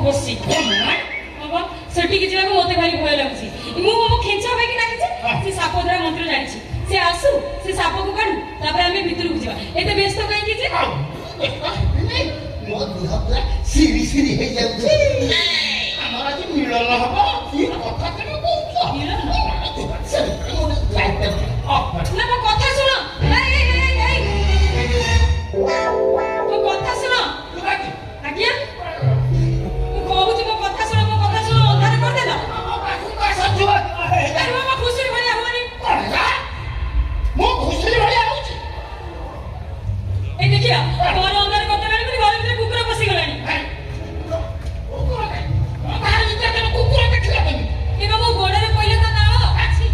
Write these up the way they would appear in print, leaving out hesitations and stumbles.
বসছি বাবা সেটিকি যাওয়া মতে ভারি ভয় লাগুছি মু মো খেঞ্চা ভাইকি ডাকিছে সে সাপ দ্বারা মন্ত্র জানিছি সে আসু সে সাপকু কাঢ়ু তারপরে আমি ভিতরକୁ ଯିବା এতে ব্যস্ত কাইকি যে ମୋ ଦେହ ପୁରା ସିରି ସିରି ହେଇଯାଉଛି ଆମର ଆଜି ମିଳନ ହବ କି କଥା ତମେ କହୁଛ ମିଳନ ନା ନା ମୋ କଥା ଶୁଣ ମୋ କଥା ଶୁଣ ଆଜ୍ଞା ମୁଁ କହୁଛି ମୋ କଥା ଶୁଣ ଅନ୍ଧାର କରିଦେଲ ଆରେ ବାବା ଖୁସିରେ ଭଳିଆ ହବନି ମୁଁ ଖୁସିରେ ଭଳିଆ ହଉଛି এই ଦେଖିଆ ଘର ଅନ୍ଧାର କରିଦେଲାଣି ବୋଲି ଘର ଭିତରେ କୁକୁର ପଶିଗଲାଣି କୁକୁର ଦେଖିଲା କେମିତି ଏ ବାବା ଗୋଡରେ ପଇଲେ ତା ନାଳ ଅଛି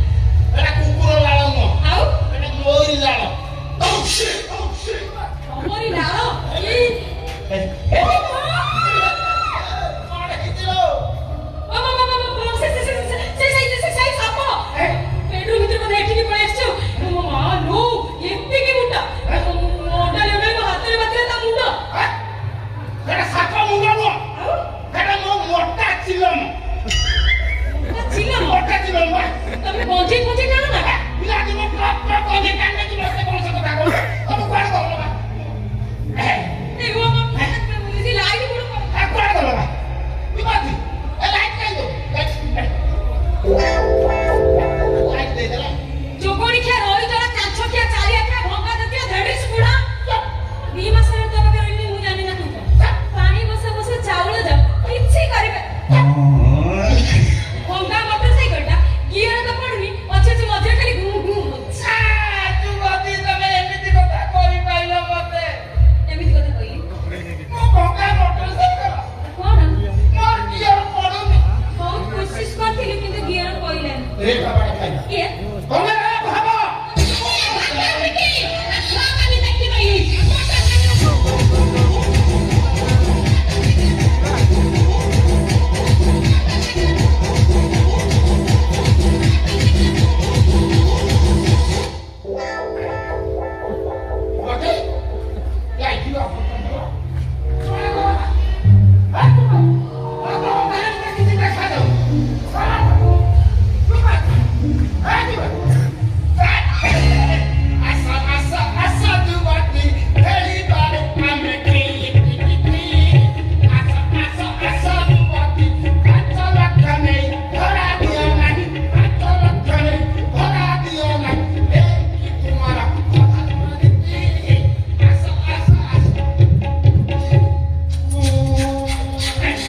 ଏଟା କୁକୁର ଲାଳ ନୁହଁ ଆଉ ଏଟା ମୋରି ଲାଳ ତମରି ନାଳ